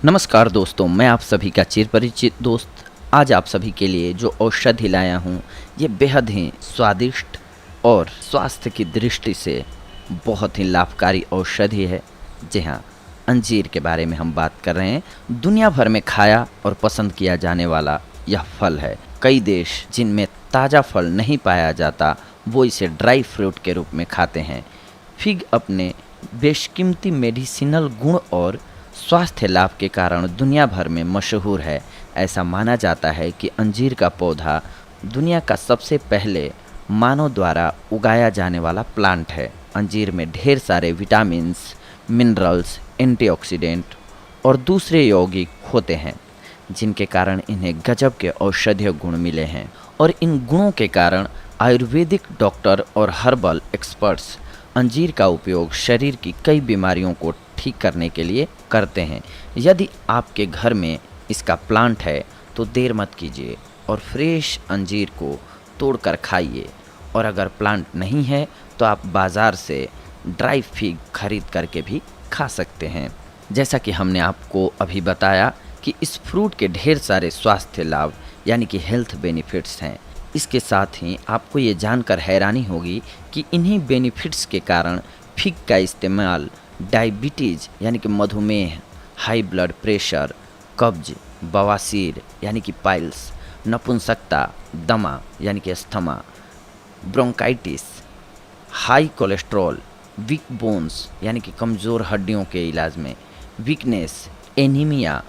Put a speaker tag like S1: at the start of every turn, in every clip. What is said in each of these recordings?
S1: नमस्कार दोस्तों, मैं आप सभी का चिर परिचित दोस्त आज आप सभी के लिए जो औषधि लाया हूँ ये बेहद ही स्वादिष्ट और स्वास्थ्य की दृष्टि से बहुत ही लाभकारी औषधि है। जी हाँ, अंजीर के बारे में हम बात कर रहे हैं। दुनिया भर में खाया और पसंद किया जाने वाला यह फल है। कई देश जिनमें ताज़ा फल नहीं पाया जाता वो इसे ड्राई फ्रूट के रूप में खाते हैं। फिग अपने बेशकीमती मेडिसिनल गुण और स्वास्थ्य लाभ के कारण दुनिया भर में मशहूर है। ऐसा माना जाता है कि अंजीर का पौधा दुनिया का सबसे पहले मानव द्वारा उगाया जाने वाला प्लांट है। अंजीर में ढेर सारे विटामिन्स, मिनरल्स, एंटीऑक्सीडेंट और दूसरे यौगिक होते हैं जिनके कारण इन्हें गजब के औषधीय गुण मिले हैं। और इन गुणों के कारण आयुर्वेदिक डॉक्टर और हर्बल एक्सपर्ट्स अंजीर का उपयोग शरीर की कई बीमारियों को ठीक करने के लिए करते हैं। यदि आपके घर में इसका प्लांट है तो देर मत कीजिए और फ्रेश अंजीर को तोड़कर खाइए। और अगर प्लांट नहीं है तो आप बाज़ार से ड्राई फिग खरीद करके भी खा सकते हैं। जैसा कि हमने आपको अभी बताया कि इस फ्रूट के ढेर सारे स्वास्थ्य लाभ यानी कि हेल्थ बेनिफिट्स हैं। इसके साथ ही आपको ये जानकर हैरानी होगी कि इन्हीं बेनिफिट्स के कारण फिग का इस्तेमाल डायबिटीज़ यानी कि मधुमेह, हाई ब्लड प्रेशर, कब्ज, बवासीर यानी कि पाइल्स, नपुंसकता, दमा यानी कि asthma, bronchitis, high cholesterol, weak bones यानी कि कमज़ोर हड्डियों के इलाज में, वीकनेस, एनीमिया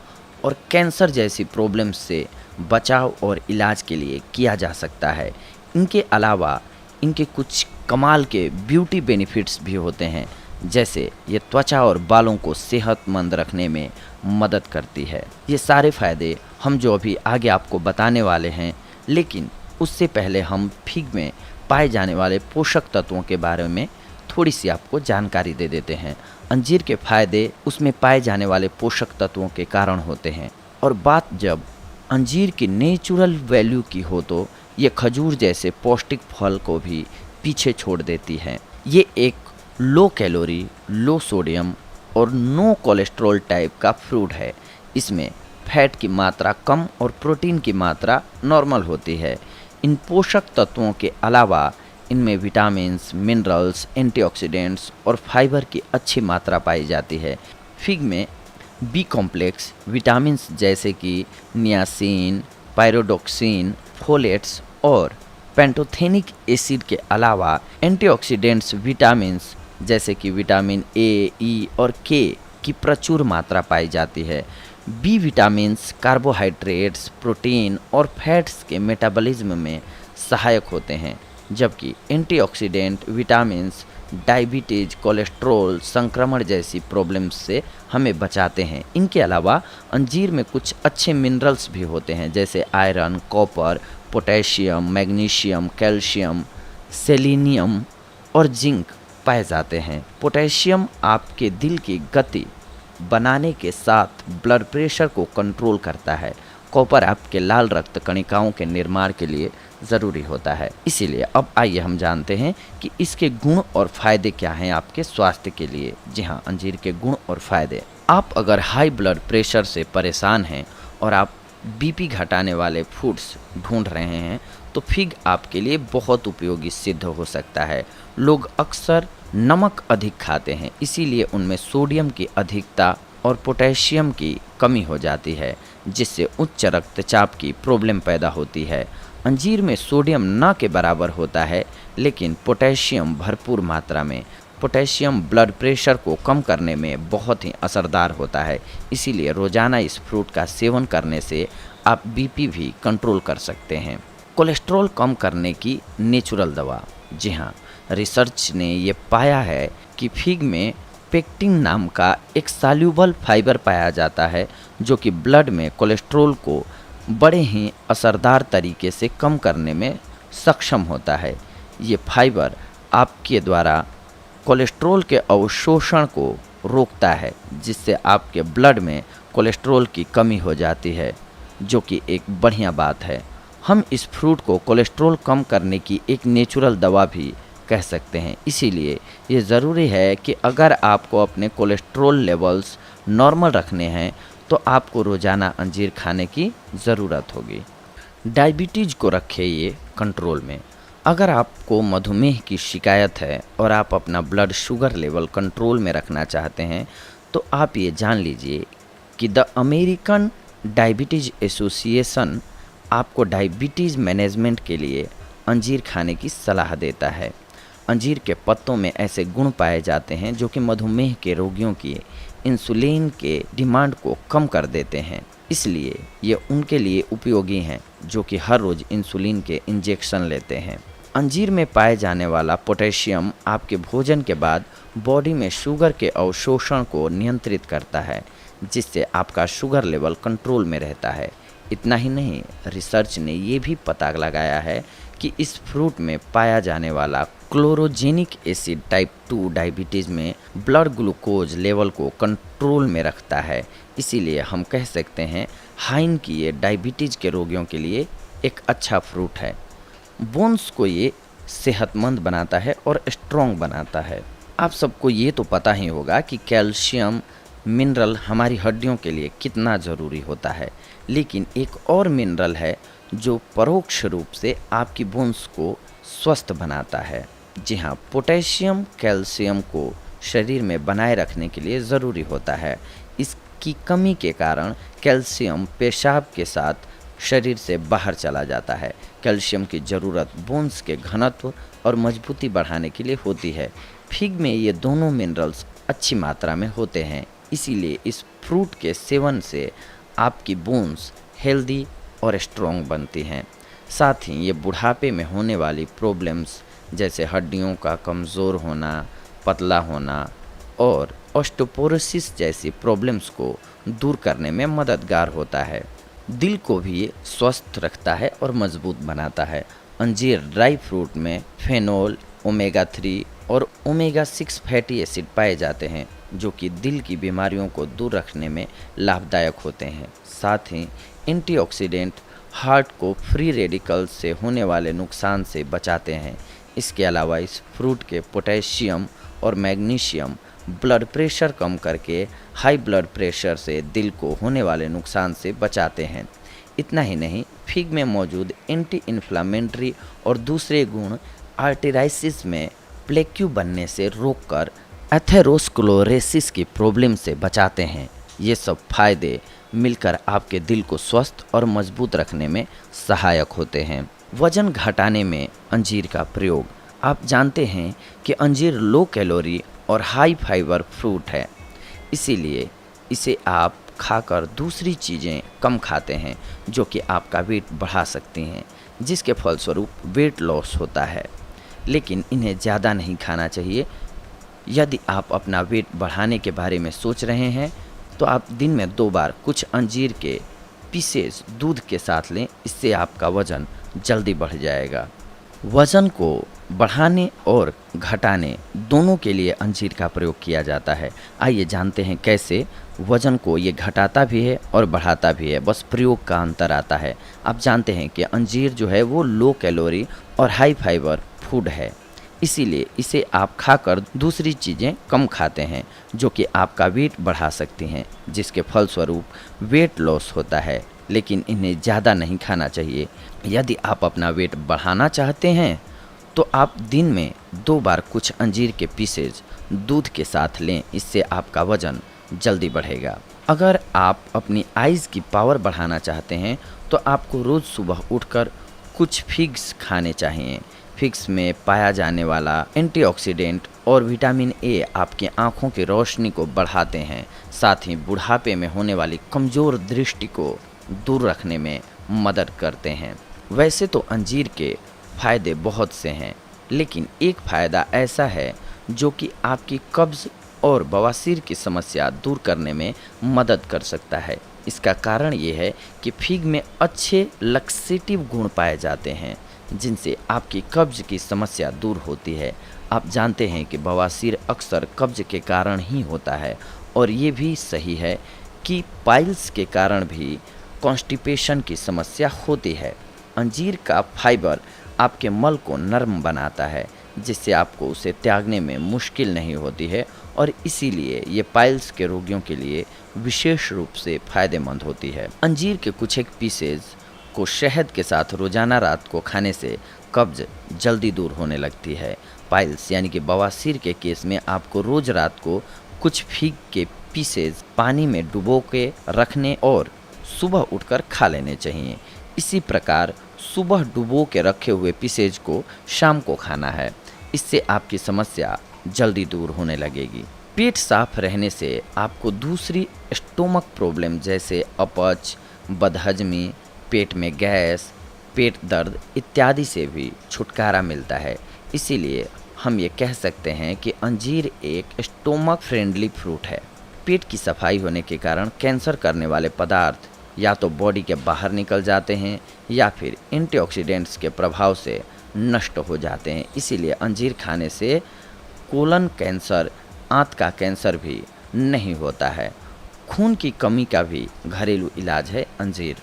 S1: और कैंसर जैसी प्रॉब्लम्स से बचाव और इलाज के लिए किया जा सकता है। इनके अलावा इनके कुछ कमाल के ब्यूटी बेनिफिट्स भी होते हैं, जैसे ये त्वचा और बालों को सेहतमंद रखने में मदद करती है। ये सारे फ़ायदे हम जो अभी आगे आपको बताने वाले हैं, लेकिन उससे पहले हम फिग में पाए जाने वाले पोषक तत्वों के बारे में थोड़ी सी आपको जानकारी दे देते हैं। अंजीर के फ़ायदे उसमें पाए जाने वाले पोषक तत्वों के कारण होते हैं। और बात जब अंजीर की नेचुरल वैल्यू की हो तो ये खजूर जैसे पौष्टिक फल को भी पीछे छोड़ देती है। ये एक लो कैलोरी, लो सोडियम और नो कोलेस्ट्रॉल टाइप का फ्रूट है। इसमें फैट की मात्रा कम और प्रोटीन की मात्रा नॉर्मल होती है। इन पोषक तत्वों के अलावा इनमें विटामिन्स, मिनरल्स, एंटीऑक्सीडेंट्स और फाइबर की अच्छी मात्रा पाई जाती है। फिग में बी कॉम्प्लेक्स विटामिन्स जैसे कि नियासिन, पायरोडोक्सिन, फोलेट्स और पेंटोथेनिक एसिड के अलावा एंटीऑक्सीडेंट्स विटामिन्स जैसे कि विटामिन ए, ई और के की प्रचुर मात्रा पाई जाती है। बी विटामिन्स कार्बोहाइड्रेट्स, प्रोटीन और फैट्स के मेटाबॉलिज्म में सहायक होते हैं, जबकि एंटीऑक्सीडेंट विटामिन्स डायबिटीज़, कोलेस्ट्रॉल, संक्रमण जैसी प्रॉब्लम्स से हमें बचाते हैं। इनके अलावा अंजीर में कुछ अच्छे मिनरल्स भी होते हैं, जैसे iron, copper, potassium, magnesium, calcium, selenium और जिंक पाए जाते हैं। पोटेशियम आपके दिल की गति बनाने के साथ ब्लड प्रेशर को कंट्रोल करता है। कॉपर आपके लाल रक्त कणिकाओं के निर्माण के लिए ज़रूरी होता है। इसीलिए अब आइए हम जानते हैं कि इसके गुण और फ़ायदे क्या हैं आपके स्वास्थ्य के लिए। जी हाँ, अंजीर के गुण और फ़ायदे। आप अगर हाई ब्लड प्रेशर से परेशान हैं और आप बीपी घटाने वाले फूड्स ढूंढ रहे हैं तो फिग आपके लिए बहुत उपयोगी सिद्ध हो सकता है। लोग अक्सर नमक अधिक खाते हैं, इसीलिए उनमें सोडियम की अधिकता और पोटेशियम की कमी हो जाती है, जिससे उच्च रक्तचाप की प्रॉब्लम पैदा होती है। अंजीर में सोडियम न के बराबर होता है, लेकिन पोटेशियम भरपूर मात्रा में। पोटेशियम ब्लड प्रेशर को कम करने में बहुत ही असरदार होता है, इसीलिए रोज़ाना इस फ्रूट का सेवन करने से आप बीपी भी कंट्रोल कर सकते हैं। कोलेस्ट्रॉल कम करने की नेचुरल दवा। जी हाँ, रिसर्च ने ये पाया है कि फिग में पेक्टिन नाम का एक सॉल्यूबल फाइबर पाया जाता है, जो कि ब्लड में कोलेस्ट्रॉल को बड़े ही असरदार तरीके से कम करने में सक्षम होता है। ये फाइबर आपके द्वारा कोलेस्ट्रॉल के अवशोषण को रोकता है, जिससे आपके ब्लड में कोलेस्ट्रॉल की कमी हो जाती है, जो कि एक बढ़िया बात है। हम इस फ्रूट को कोलेस्ट्रॉल कम करने की एक नेचुरल दवा भी कह सकते हैं। इसीलिए ये ज़रूरी है कि अगर आपको अपने कोलेस्ट्रॉल लेवल्स नॉर्मल रखने हैं तो आपको रोज़ाना अंजीर खाने की ज़रूरत होगी। डायबिटीज़ को रखें ये कंट्रोल में। अगर आपको मधुमेह की शिकायत है और आप अपना ब्लड शुगर लेवल कंट्रोल में रखना चाहते हैं, तो आप ये जान लीजिए कि द अमेरिकन डायबिटीज़ एसोसिएशन आपको डायबिटीज़ मैनेजमेंट के लिए अंजीर खाने की सलाह देता है। अंजीर के पत्तों में ऐसे गुण पाए जाते हैं जो कि मधुमेह के रोगियों की इंसुलिन के डिमांड को कम कर देते हैं, इसलिए ये उनके लिए उपयोगी हैं जो कि हर रोज़ इंसुलिन के इंजेक्शन लेते हैं। अंजीर में पाए जाने वाला पोटेशियम आपके भोजन के बाद बॉडी में शुगर के अवशोषण को नियंत्रित करता है, जिससे आपका शुगर लेवल कंट्रोल में रहता है। इतना ही नहीं, रिसर्च ने ये भी पता लगाया है कि इस फ्रूट में पाया जाने वाला क्लोरोजेनिक एसिड टाइप 2 डायबिटीज़ में ब्लड ग्लूकोज लेवल को कंट्रोल में रखता है। इसीलिए हम कह सकते हैं हाइन की ये डायबिटीज़ के रोगियों के लिए एक अच्छा फ्रूट है। बोन्स को ये सेहतमंद बनाता है और स्ट्रॉन्ग बनाता है। आप सबको ये तो पता ही होगा कि कैल्शियम मिनरल हमारी हड्डियों के लिए कितना ज़रूरी होता है, लेकिन एक और मिनरल है जो परोक्ष रूप से आपकी बोन्स को स्वस्थ बनाता है। जी हाँ, पोटेशियम कैल्शियम को शरीर में बनाए रखने के लिए ज़रूरी होता है। इसकी कमी के कारण कैल्शियम पेशाब के साथ शरीर से बाहर चला जाता है। कैल्शियम की ज़रूरत बोन्स के घनत्व और मजबूती बढ़ाने के लिए होती है। फिग में ये दोनों मिनरल्स अच्छी मात्रा में होते हैं, इसीलिए इस फ्रूट के सेवन से आपकी बोन्स हेल्दी और स्ट्रॉन्ग बनती हैं। साथ ही ये बुढ़ापे में होने वाली प्रॉब्लम्स जैसे हड्डियों का कमज़ोर होना, पतला होना और ऑस्टियोपोरोसिस जैसी प्रॉब्लम्स को दूर करने में मददगार होता है। दिल को भी ये स्वस्थ रखता है और मजबूत बनाता है। अंजीर ड्राई फ्रूट में फेनोल, ओमेगा 3 और ओमेगा 6 फैटी एसिड पाए जाते हैं जो कि दिल की बीमारियों को दूर रखने में लाभदायक होते हैं। साथ ही एंटीऑक्सीडेंट हार्ट को फ्री रेडिकल से होने वाले नुकसान से बचाते हैं। इसके अलावा इस फ्रूट के पोटेशियम और मैग्नीशियम ब्लड प्रेशर कम करके हाई ब्लड प्रेशर से दिल को होने वाले नुकसान से बचाते हैं। इतना ही नहीं, फिग में मौजूद एंटी इन्फ्लामेटरी और दूसरे गुण आर्टेराइसिस में प्लेक्यू बनने से रोककर एथेरोस्क्लेरोसिस की प्रॉब्लम से बचाते हैं। ये सब फायदे मिलकर आपके दिल को स्वस्थ और मजबूत रखने में सहायक होते हैं। वजन घटाने में अंजीर का प्रयोग। आप जानते हैं कि अंजीर लो कैलोरी और हाई फाइबर फ्रूट है, इसीलिए इसे आप खाकर दूसरी चीज़ें कम खाते हैं जो कि आपका वेट बढ़ा सकती हैं, जिसके फलस्वरूप वेट लॉस होता है। लेकिन इन्हें ज़्यादा नहीं खाना चाहिए। यदि आप अपना वेट बढ़ाने के बारे में सोच रहे हैं तो आप दिन में 2 बार कुछ अंजीर के पीसेस दूध के साथ लें, इससे आपका वज़न जल्दी बढ़ जाएगा। वज़न को बढ़ाने और घटाने दोनों के लिए अंजीर का प्रयोग किया जाता है। आइए जानते हैं कैसे। वज़न को ये घटाता भी है और बढ़ाता भी है, बस प्रयोग का अंतर आता है। आप जानते हैं कि अंजीर जो है वो लो कैलोरी और हाई फाइबर फूड है, इसीलिए इसे आप खाकर दूसरी चीज़ें कम खाते हैं जो कि आपका वेट बढ़ा सकती हैं, जिसके फलस्वरूप वेट लॉस होता है। लेकिन इन्हें ज़्यादा नहीं खाना चाहिए। यदि आप अपना वेट बढ़ाना चाहते हैं तो आप दिन में 2 बार कुछ अंजीर के पीसेज दूध के साथ लें, इससे आपका वज़न जल्दी बढ़ेगा। अगर आप अपनी आइज़ की पावर बढ़ाना चाहते हैं तो आपको रोज़ सुबह उठकर कुछ फिग्स खाने चाहिए। फिग्स में पाया जाने वाला एंटीऑक्सीडेंट और विटामिन ए आपकी आँखों की रोशनी को बढ़ाते हैं, साथ ही बुढ़ापे में होने वाली कमज़ोर दृष्टि को दूर रखने में मदद करते हैं। वैसे तो अंजीर के फ़ायदे बहुत से हैं, लेकिन एक फ़ायदा ऐसा है जो कि आपकी कब्ज़ और बवासीर की समस्या दूर करने में मदद कर सकता है। इसका कारण ये है कि फिग में अच्छे लक्सेटिव गुण पाए जाते हैं, जिनसे आपकी कब्ज़ की समस्या दूर होती है। आप जानते हैं कि बवासीर अक्सर कब्ज़ के कारण ही होता है, और ये भी सही है कि पाइल्स के कारण भी कॉन्स्टिपेशन की समस्या होती है। अंजीर का फाइबर आपके मल को नरम बनाता है, जिससे आपको उसे त्यागने में मुश्किल नहीं होती है और इसीलिए ये पाइल्स के रोगियों के लिए विशेष रूप से फायदेमंद होती है। अंजीर के कुछ एक पीसेज को शहद के साथ रोजाना रात को खाने से कब्ज जल्दी दूर होने लगती है। पाइल्स यानी कि बवासीर के केस में आपको रोज रात को कुछ फीग के पीसेज पानी में डुबो के रखने और सुबह उठकर खा लेने चाहिए। इसी प्रकार सुबह डुबो के रखे हुए पीसेज को शाम को खाना है। इससे आपकी समस्या जल्दी दूर होने लगेगी। पेट साफ रहने से आपको दूसरी स्टोमक प्रॉब्लम जैसे अपच, बदहजमी, पेट में गैस, पेट दर्द इत्यादि से भी छुटकारा मिलता है। इसीलिए हम ये कह सकते हैं कि अंजीर एक स्टोमक फ्रेंडली फ्रूट है। पेट की सफाई होने के कारण कैंसर करने वाले पदार्थ या तो बॉडी के बाहर निकल जाते हैं या फिर एंटीऑक्सीडेंट्स के प्रभाव से नष्ट हो जाते हैं। इसीलिए अंजीर खाने से कोलन कैंसर, आंत का कैंसर भी नहीं होता है। खून की कमी का भी घरेलू इलाज है अंजीर।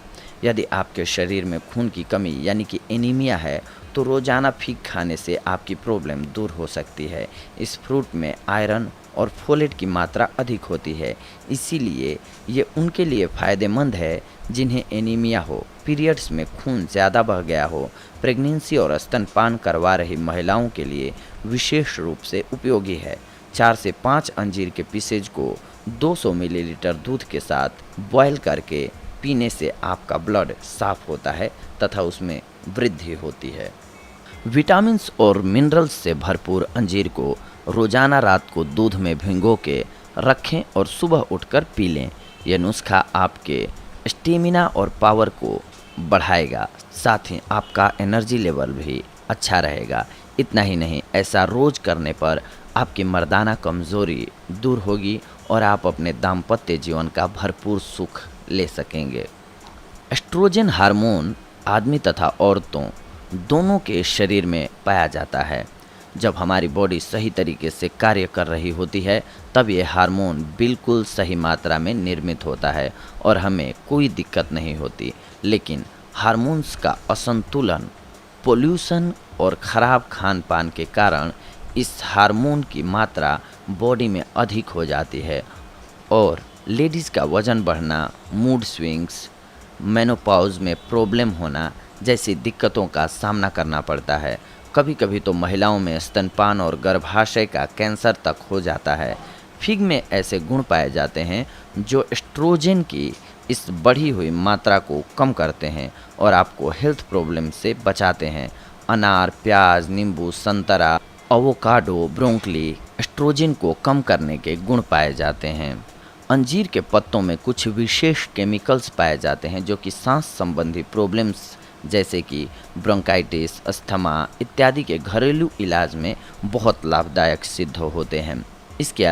S1: यदि आपके शरीर में खून की कमी यानी कि एनीमिया है तो रोज़ाना फीग खाने से आपकी प्रॉब्लम दूर हो सकती है। इस फ्रूट में आयरन और फोलेट की मात्रा अधिक होती है, इसीलिए ये उनके लिए फ़ायदेमंद है जिन्हें एनीमिया हो, पीरियड्स में खून ज़्यादा बह गया हो, प्रेगनेंसी और स्तनपान करवा रही महिलाओं के लिए विशेष रूप से उपयोगी है। 4 से 5 अंजीर के पीसेज को 200 मिलीलीटर दूध के साथ बॉयल करके पीने से आपका ब्लड साफ होता है तथा उसमें वृद्धि होती है। विटामिन्स और मिनरल्स से भरपूर अंजीर को रोज़ाना रात को दूध में भिगो के रखें और सुबह उठकर पी लें। यह नुस्खा आपके स्टेमिना और पावर को बढ़ाएगा, साथ ही आपका एनर्जी लेवल भी अच्छा रहेगा। इतना ही नहीं, ऐसा रोज़ करने पर आपकी मर्दाना कमज़ोरी दूर होगी और आप अपने दाम्पत्य जीवन का भरपूर सुख ले सकेंगे। एस्ट्रोजन हार्मोन आदमी तथा औरतों दोनों के शरीर में पाया जाता है। जब हमारी बॉडी सही तरीके से कार्य कर रही होती है तब ये हार्मोन बिल्कुल सही मात्रा में निर्मित होता है और हमें कोई दिक्कत नहीं होती। लेकिन हार्मोन्स का असंतुलन, पोल्यूशन और ख़राब खान पान के कारण इस हार्मोन की मात्रा बॉडी में अधिक हो जाती है और लेडीज़ का वज़न बढ़ना, मूड स्विंग्स, मेनोपॉज में प्रॉब्लम होना जैसी दिक्कतों का सामना करना पड़ता है। कभी कभी तो महिलाओं में स्तनपान और गर्भाशय का कैंसर तक हो जाता है। फिग में ऐसे गुण पाए जाते हैं जो एस्ट्रोजन की इस बढ़ी हुई मात्रा को कम करते हैं और आपको हेल्थ प्रॉब्लम से बचाते हैं। अनार, प्याज, नींबू, संतरा, एवोकाडो, ब्रोंकली एस्ट्रोजन को कम करने के गुण पाए जाते हैं। अंजीर के पत्तों में कुछ विशेष केमिकल्स पाए जाते हैं जो कि सांस संबंधी प्रॉब्लम्स जैसे कि ब्रोंकाइटिस, अस्थमा इत्यादि के घरेलू इलाज में बहुत लाभदायक सिद्ध होते हैं। इसके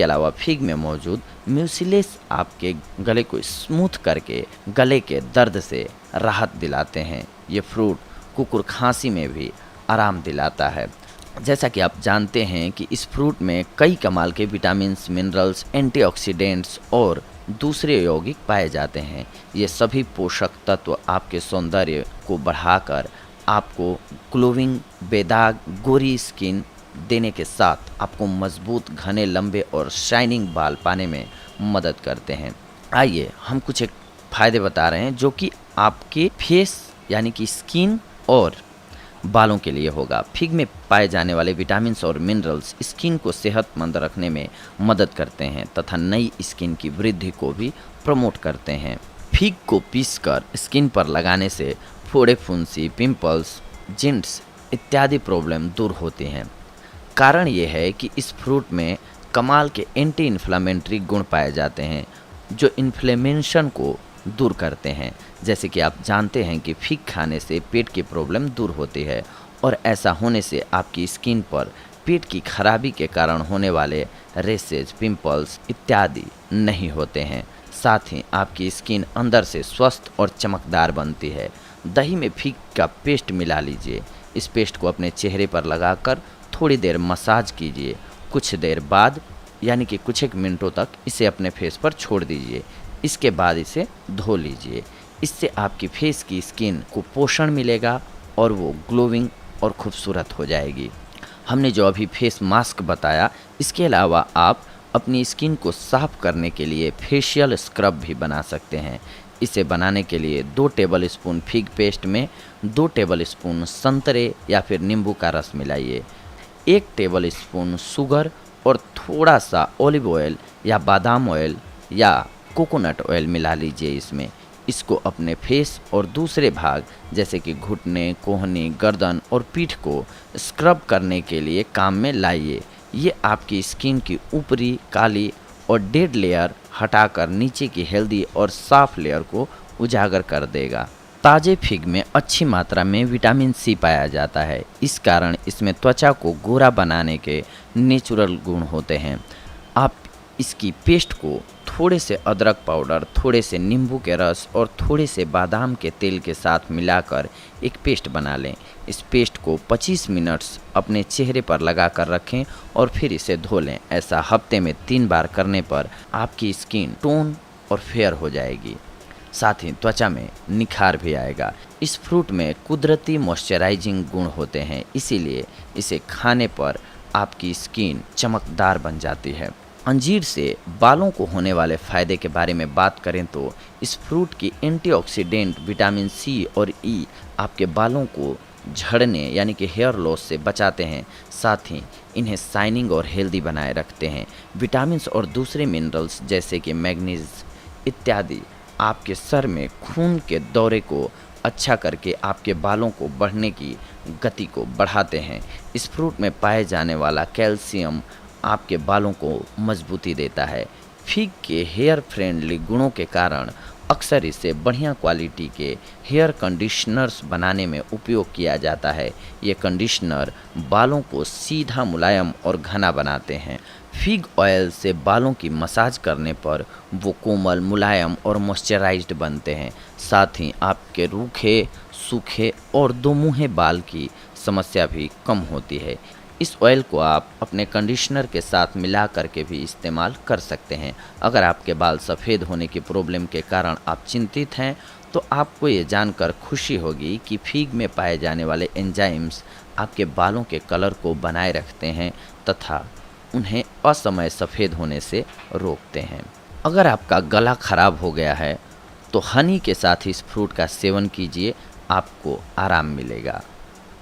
S1: अलावा फिग में मौजूद म्यूसिलेस आपके गले को स्मूथ करके गले के दर्द से राहत दिलाते हैं। ये फ्रूट कुकुर खांसी में भी आराम दिलाता है। जैसा कि आप जानते हैं कि इस फ्रूट में कई कमाल के विटामिन्स, मिनरल्स, एंटीऑक्सीडेंट्स और दूसरे यौगिक पाए जाते हैं। ये सभी पोषक तत्व आपके सौंदर्य को बढ़ाकर आपको ग्लोविंग, बेदाग, गोरी स्किन देने के साथ आपको मजबूत, घने, लंबे और शाइनिंग बाल पाने में मदद करते हैं। आइए हम कुछ एक फ़ायदे बता रहे हैं जो कि आपके फेस यानी कि स्किन और बालों के लिए होगा। फिग में पाए जाने वाले विटामिन्स और मिनरल्स स्किन को सेहतमंद रखने में मदद करते हैं तथा नई स्किन की वृद्धि को भी प्रमोट करते हैं। फिग को पीसकर स्किन पर लगाने से फोड़े, फुंसी, पिंपल्स, जिंट्स इत्यादि प्रॉब्लम दूर होती हैं। कारण ये है कि इस फ्रूट में कमाल के एंटी इन्फ्लेमेटरी गुण पाए जाते हैं जो इन्फ्लेमेशन को दूर करते हैं। जैसे कि आप जानते हैं कि फिग खाने से पेट की प्रॉब्लम दूर होती है और ऐसा होने से आपकी स्किन पर पेट की खराबी के कारण होने वाले रेसेज, पिंपल्स इत्यादि नहीं होते हैं। साथ ही आपकी स्किन अंदर से स्वस्थ और चमकदार बनती है। दही में फिग का पेस्ट मिला लीजिए। इस पेस्ट को अपने चेहरे पर लगाकर थोड़ी देर मसाज कीजिए। कुछ देर बाद यानी कि कुछ एक मिनटों तक इसे अपने फेस पर छोड़ दीजिए। इसके बाद इसे धो लीजिए। इससे आपकी फेस की स्किन को पोषण मिलेगा और वो ग्लोविंग और खूबसूरत हो जाएगी। हमने जो अभी फेस मास्क बताया, इसके अलावा आप अपनी स्किन को साफ करने के लिए फेशियल स्क्रब भी बना सकते हैं। इसे बनाने के लिए 2 टेबल स्पून फिग पेस्ट में 2 टेबल स्पून संतरे या फिर नींबू का रस मिलाइए, 1 टेबल स्पून शुगर और थोड़ा सा ऑलिव ऑयल या बादाम ऑयल या कोकोनट ऑयल मिला लीजिए इसमें। इसको अपने फेस और दूसरे भाग जैसे कि घुटने, कोहनी, गर्दन और पीठ को स्क्रब करने के लिए काम में लाइए। ये आपकी स्किन की ऊपरी काली और डेड लेयर हटाकर नीचे की हेल्दी और साफ लेयर को उजागर कर देगा। ताजे फिग में अच्छी मात्रा में विटामिन सी पाया जाता है, इस कारण इसमें त्वचा को गोरा बनाने के नेचुरल गुण होते हैं। आप इसकी पेस्ट को थोड़े से अदरक पाउडर, थोड़े से नींबू के रस और थोड़े से बादाम के तेल के साथ मिलाकर एक पेस्ट बना लें। इस पेस्ट को 25 मिनट्स अपने चेहरे पर लगा कर रखें और फिर इसे धो लें। ऐसा हफ्ते में 3 बार करने पर आपकी स्किन टोन और फेयर हो जाएगी, साथ ही त्वचा में निखार भी आएगा। इस फ्रूट में कुदरती मॉइस्चराइजिंग गुण होते हैं, इसीलिए इसे खाने पर आपकी स्किन चमकदार बन जाती है। अंजीर से बालों को होने वाले फ़ायदे के बारे में बात करें तो इस फ्रूट की एंटीऑक्सीडेंट विटामिन सी और ई आपके बालों को झड़ने यानी कि हेयर लॉस से बचाते हैं, साथ ही इन्हें शाइनिंग और हेल्दी बनाए रखते हैं। विटामिन्स और दूसरे मिनरल्स जैसे कि मैग्नीज इत्यादि आपके सर में खून के दौरे को अच्छा करके आपके बालों को बढ़ने की गति को बढ़ाते हैं। इस फ्रूट में पाए जाने वाला कैल्शियम आपके बालों को मजबूती देता है। फिग के हेयर फ्रेंडली गुणों के कारण अक्सर इसे बढ़िया क्वालिटी के हेयर कंडीशनर्स बनाने में उपयोग किया जाता है। ये कंडीशनर बालों को सीधा, मुलायम और घना बनाते हैं। फिग ऑयल से बालों की मसाज करने पर वो कोमल, मुलायम और मॉइस्चराइज्ड बनते हैं। साथ ही आपके रूखे, सूखे और दोमुहे बाल की समस्या भी कम होती है। इस ऑयल को आप अपने कंडीशनर के साथ मिला करके भी इस्तेमाल कर सकते हैं। अगर आपके बाल सफ़ेद होने की प्रॉब्लम के कारण आप चिंतित हैं तो आपको ये जानकर खुशी होगी कि फिग में पाए जाने वाले एंजाइम्स आपके बालों के कलर को बनाए रखते हैं तथा उन्हें असमय सफ़ेद होने से रोकते हैं। अगर आपका गला खराब हो गया है तो हनी के साथ इस फ्रूट का सेवन कीजिए, आपको आराम मिलेगा।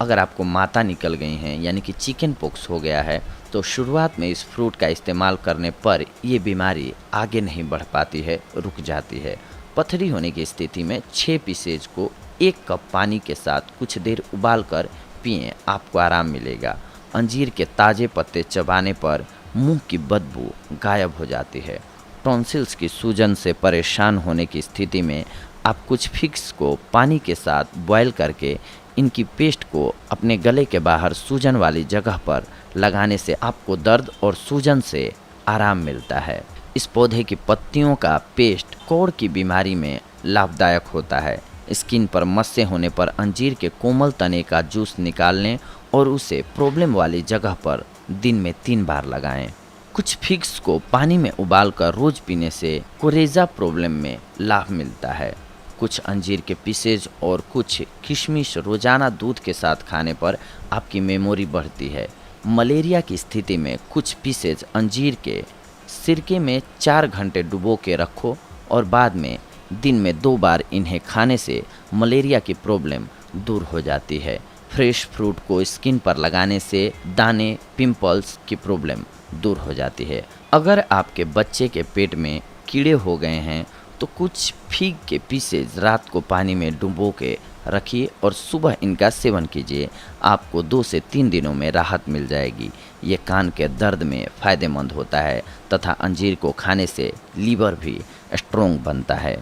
S1: अगर आपको माता निकल गई हैं यानी कि चिकन पॉक्स हो गया है तो शुरुआत में इस फ्रूट का इस्तेमाल करने पर ये बीमारी आगे नहीं बढ़ पाती है, रुक जाती है। पथरी होने की स्थिति में 6 पीसेज को 1 कप पानी के साथ कुछ देर उबाल कर पिएँ, आपको आराम मिलेगा। अंजीर के ताज़े पत्ते चबाने पर मुंह की बदबू गायब हो जाती है। टॉन्सिल्स की सूजन से परेशान होने की स्थिति में आप कुछ फिग्स को पानी के साथ बॉयल करके इनकी पेस्ट को अपने गले के बाहर सूजन वाली जगह पर लगाने से आपको दर्द और सूजन से आराम मिलता है। इस पौधे की पत्तियों का पेस्ट कोढ़ की बीमारी में लाभदायक होता है। स्किन पर मस्से होने पर अंजीर के कोमल तने का जूस निकाल लें और उसे प्रॉब्लम वाली जगह पर दिन में 3 बार लगाएं। कुछ फिग्स को पानी में उबालकर रोज पीने से कोरेजा प्रॉब्लम में लाभ मिलता है। कुछ अंजीर के पीसेज और कुछ किशमिश रोजाना दूध के साथ खाने पर आपकी मेमोरी बढ़ती है। मलेरिया की स्थिति में कुछ पीसेज अंजीर के सिरके में 4 घंटे डुबो के रखो और बाद में दिन में 2 बार इन्हें खाने से मलेरिया की प्रॉब्लम दूर हो जाती है। फ्रेश फ्रूट को स्किन पर लगाने से दाने, पिंपल्स की प्रॉब्लम दूर हो जाती है। अगर आपके बच्चे के पेट में कीड़े हो गए हैं तो कुछ फिग के पीसेज रात को पानी में डुबो के रखिए और सुबह इनका सेवन कीजिए, आपको 2 से 3 दिनों में राहत मिल जाएगी। ये कान के दर्द में फ़ायदेमंद होता है तथा अंजीर को खाने से लीवर भी स्ट्रोंग बनता है।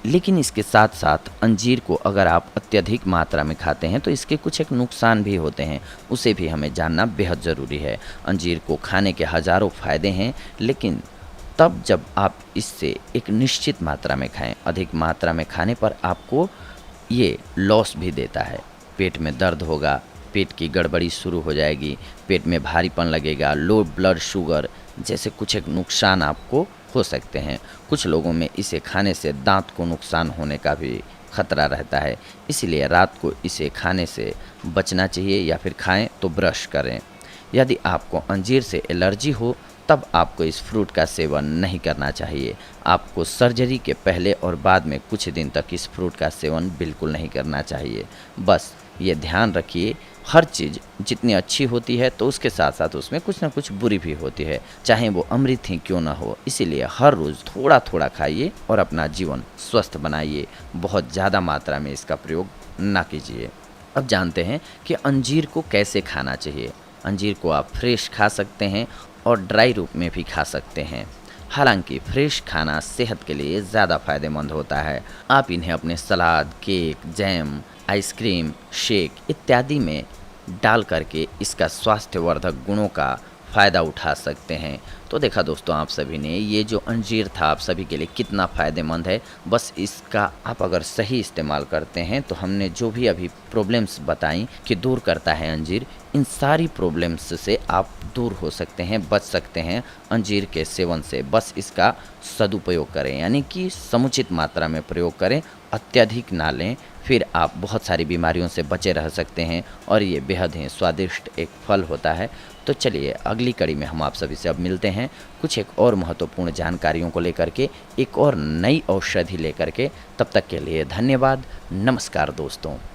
S1: लेकिन इसके साथ साथ अंजीर को अगर आप अत्यधिक मात्रा में खाते हैं तो इसके कुछ एक नुकसान भी होते हैं, उसे भी हमें जानना बेहद ज़रूरी है। अंजीर को खाने के हज़ारों फ़ायदे हैं, लेकिन तब जब आप इससे एक निश्चित मात्रा में खाएं। अधिक मात्रा में खाने पर आपको ये लॉस भी देता है। पेट में दर्द होगा, पेट की गड़बड़ी शुरू हो जाएगी, पेट में भारीपन लगेगा, लो ब्लड शुगर जैसे कुछ एक नुकसान आपको हो सकते हैं। कुछ लोगों में इसे खाने से दांत को नुकसान होने का भी खतरा रहता है, इसलिए रात को इसे खाने से बचना चाहिए या फिर खाएं तो ब्रश करें। यदि आपको अंजीर से एलर्जी हो तब आपको इस फ्रूट का सेवन नहीं करना चाहिए। आपको सर्जरी के पहले और बाद में कुछ दिन तक इस फ्रूट का सेवन बिल्कुल नहीं करना चाहिए। बस ये ध्यान रखिए, हर चीज़ जितनी अच्छी होती है तो उसके साथ साथ उसमें कुछ ना कुछ बुरी भी होती है, चाहे वो अमृत ही क्यों ना हो। इसीलिए हर रोज़ थोड़ा थोड़ा खाइए और अपना जीवन स्वस्थ बनाइए। बहुत ज़्यादा मात्रा में इसका प्रयोग ना कीजिए। अब जानते हैं कि अंजीर को कैसे खाना चाहिए। अंजीर को आप फ्रेश खा सकते हैं और ड्राई रूप में भी खा सकते हैं। हालांकि फ्रेश खाना सेहत के लिए ज़्यादा फायदेमंद होता है। आप इन्हें अपने सलाद, केक, जैम, आइसक्रीम, शेक इत्यादि में डाल करके इसका स्वास्थ्यवर्धक गुणों का फ़ायदा उठा सकते हैं। तो देखा दोस्तों, आप सभी ने ये जो अंजीर था आप सभी के लिए कितना फ़ायदेमंद है। बस इसका आप अगर सही इस्तेमाल करते हैं तो हमने जो भी अभी प्रॉब्लम्स बताई कि दूर करता है अंजीर, इन सारी प्रॉब्लम्स से आप दूर हो सकते हैं, बच सकते हैं अंजीर के सेवन से। बस इसका सदुपयोग करें, यानी कि समुचित मात्रा में प्रयोग करें, अत्यधिक ना लें, फिर आप बहुत सारी बीमारियों से बचे रह सकते हैं। और ये बेहद ही स्वादिष्ट एक फल होता है। तो चलिए अगली कड़ी में हम आप सभी से अब मिलते हैं कुछ एक और महत्वपूर्ण जानकारियों को लेकर के, एक और नई औषधि लेकर के। तब तक के लिए धन्यवाद। नमस्कार दोस्तों।